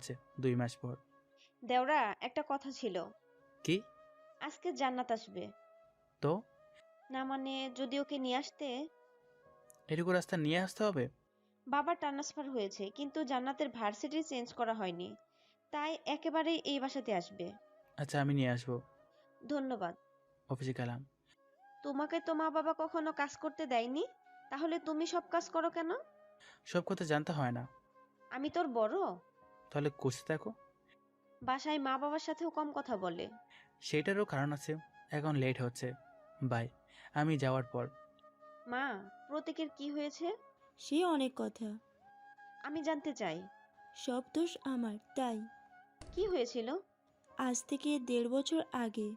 আছে 2 মাস পর। দেওরা, একটা কথা ছিল। কি? আজকে জান্নাত আসবে। তো না মানে, যদি ওকে নিয়ে আসতে। এটুকু রাস্তা নিয়ে আসতে হবে? বাবার ট্রান্সফার হয়েছে, কিন্তু জান্নাতের ভার্সিটি চেঞ্জ করা হয়নি, তাই একেবারে এই বাসাতে আসবে। আচ্ছা, আমি নিয়ে আসবো। ধন্যবাদ। অফিসে গেলাম। তোমাকে তো মা বাবা কখনো কাজ করতে দেয়নি, তাহলে তুমি সব কাজ করো কেন? সব কথা জানতে হয় না। আমি তোর বড়? তাহলে করতে থাকো। বাসায় মা বাবার সাথেও কম কথা বলে। সেটারও কারণ আছে। এখন লেট হচ্ছে। বাই। আমি যাওয়ার পর। মা, প্রতীকের কি হয়েছে? সে অনেক কথা। আমি জানতে চাই। সব দোষ আমার, তাই। কি হয়েছিল? আজ থেকে 1.5 বছর আগে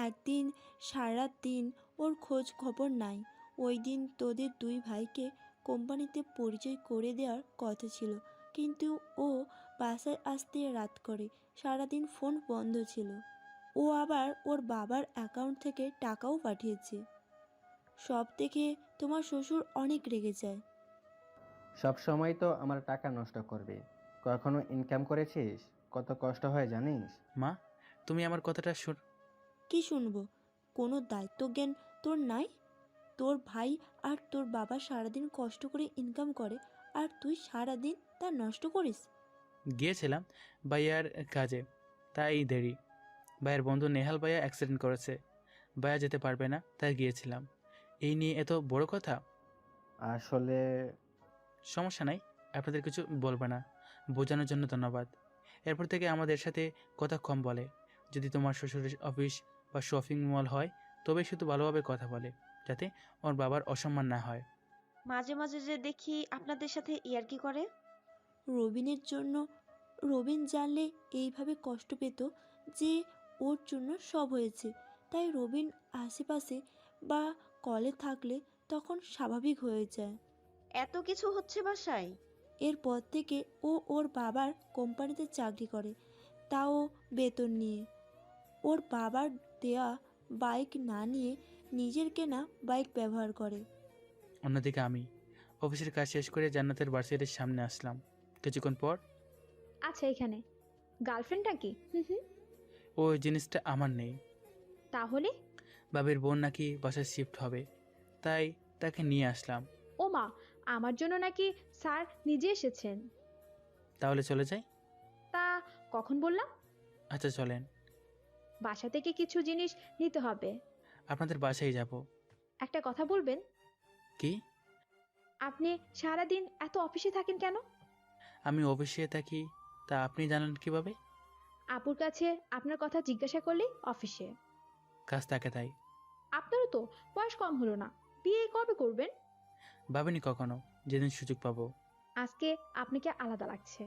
একদিন সারা দিন ওর খোঁজ খবর নাই। ওই দিন তোদের 2 ভাইকে কোম্পানিতে পরিচয় করে দেওয়ার কথা ছিল, কিন্তু ও বাসায় আসতে রাত করে। সারাদিন ফোন বন্ধ ছিল। ও আবার ওর বাবার অ্যাকাউন্ট থেকে টাকাও পাঠিয়েছে। সব দেখে তোমার শ্বশুর অনেক রেগে যায়। সব সময় তো আমার টাকা নষ্ট করবে। কখনো ইনকাম করেছিস? কত কষ্ট হয় জানিস? মা, তুমি আমার কথাটা কি শুনবো? কোনো দায়িত্বজ্ঞান তোর নাই? তোর ভাই আর তোর বাবা সারাদিন কষ্ট করে ইনকাম করে, আর তুই সারাদিন তা নষ্ট করিস। গিয়েছিলাম ভাইয়ার কাজে, তাই দেরি। ভাইয়ের বন্ধু নেহাল ভাইয়া অ্যাক্সিডেন্ট করেছে। ভাইয়া যেতে পারবে না, তাই গিয়েছিলাম। এই নিয়ে এত বড় কথা? আসলে সমস্যা নাই, আপনাদের কিছু বলবে না। বোঝানোর জন্য ধন্যবাদ। এরপর থেকে আমাদের সাথে কথা কম বলে। যদি তোমার শ্বশুরের অফিস বা শপিং মল হয়, তবে শুধু ভালোভাবে কথা বলে, যাতে ওর বাবার অসম্মান না হয়। মাঝে মাঝে যে দেখি আপনাদের সাথে ইয়ার্কি করে। রবিনের জন্য। রবিন জানলে এইভাবে কষ্ট পেত যে ওর জন্য সব হয়েছে, তাই রবিন আশেপাশে বা কলে থাকলে তখন স্বাভাবিক হয়ে যায়। এত কিছু হচ্ছে বাসায়? এরপর থেকে ও ওর বাবার কোম্পানিতে চাকরি করে, তাও বেতন নিয়ে। ওর বাবার দেয়া বাইক না নিয়ে নিজের কেনা বাইক ব্যবহার করে। অন্যদিকে আমি অফিসের কাজ শেষ করে জান্নাতের ভার্সিটির সামনে আসলাম। কিছুক্ষণ পর, আচ্ছা, এখানে গার্লফ্রেন্ড নাকি? হুম হুম। ওই জিনিসটা আমার নেই। তাহলে? বাবির বোন নাকি বাসায় শিফট হবে, তাই তাকে নিয়ে আসলাম। ও মা, আমার জন্য নাকি স্যার নিজে এসেছেন? তাহলে চলে যাই? তা কখন বললাম? আচ্ছা চলেন। বাসা থেকে কিছু জিনিস নিতে হবে। আপনাদের বাসায় যাব। একটা কথা বলবেন? কি? আপনি সারাদিন এত অফিসে থাকেন কেন? আমি অফিসে থাকি, তা আপনি জানেন কিভাবে? আপুর কাছে আপনার কথা জিজ্ঞাসা করলেই অফিসে। কাজ থাকে তাই। আপনারও তো বয়স কম হলো না, বিয়ে কবে করবেন? ভাবিনি কখনো, যেদিন সুযোগ পাবো। আজকে আপনাকে আলাদা লাগছে।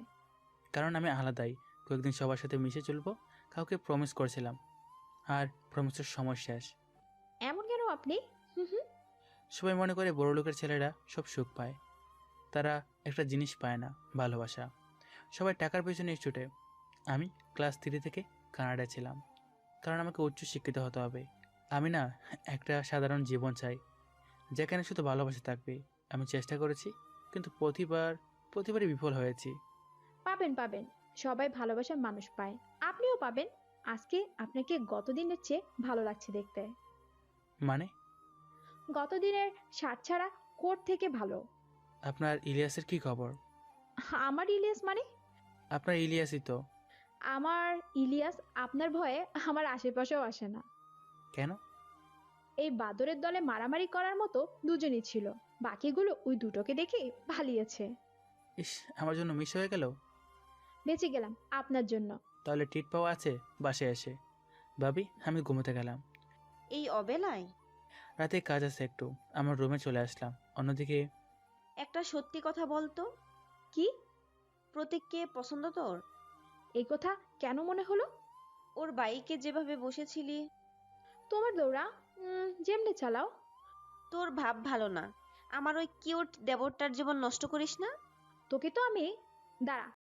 কারণ আমি আলাদাই। কয়েকদিন সবার সাথে মিশে চলবো, কাউকে প্রমিস করেছিলাম। আর প্রমিসের সময় শেষ। এমন কেন আপনি? হুম হুম। সবাই মনে করে বড় লোকের ছেলেরা সব সুখ পায়। তারা একটা জিনিস পায় না, ভালোবাসা। সবাই টাকার পেছনে ছুটে। আমি ক্লাস 3 থেকে কানাডায় ছিলাম, কারণ আমাকে উচ্চ শিক্ষিত হতে হবে। আমি না একটা সাধারণ জীবন চাই, যেখানে শুধু ভালোবাসা থাকবে। আমি চেষ্টা করেছি, কিন্তু প্রতিবারই বিফল হয়েছি। পাবেন পাবেন, সবাই ভালোবাসার মানুষ পায়, আপনিও পাবেন। আজকে আপনাকে গতদিনের চেয়ে ভালো লাগছে দেখতে। মানে? গতদিনের শার্ট ছাড়া কোট থেকে ভালো। আপনার ইলিয়াসের কি খবর? আমার ইলিয়াস মানে? আপনার ইলিয়াসই তো। আমার ইলিয়াস আপনার ভয়ে আমার আশেপাশেও আসে না। কেন? এই বাদরের দলে মারামারি করার মতো দুজনই ছিল, বাকিগুলো ওই দুটোকে দেখে পালিয়েছে। ইস, আমার জন্য মিস হয়ে গেল। বেঁচে গেলাম আপনার জন্য। তাহলে টিট পাওয়া আছে বাসায় এসে। ভাবি, আমি ঘুমোতে গেলাম। এই অবেলায়? রাতে কাজ আছে একটু, আমার রুমে চলে আসলাম। অন্যদিকে একটা সত্যি কথা বলতো, কি? প্রতীককে পছন্দ তোর? এই কথা কেন মনে হলো? ওর বাইকে যেভাবে বসেছিলি। তোমার দৌড়া, যেমনে চালাও। তোর ভাব ভালো না। আমার ওই কিউট দেবরটার জীবন নষ্ট করিস না। তোকে তো আমি, দাঁড়া,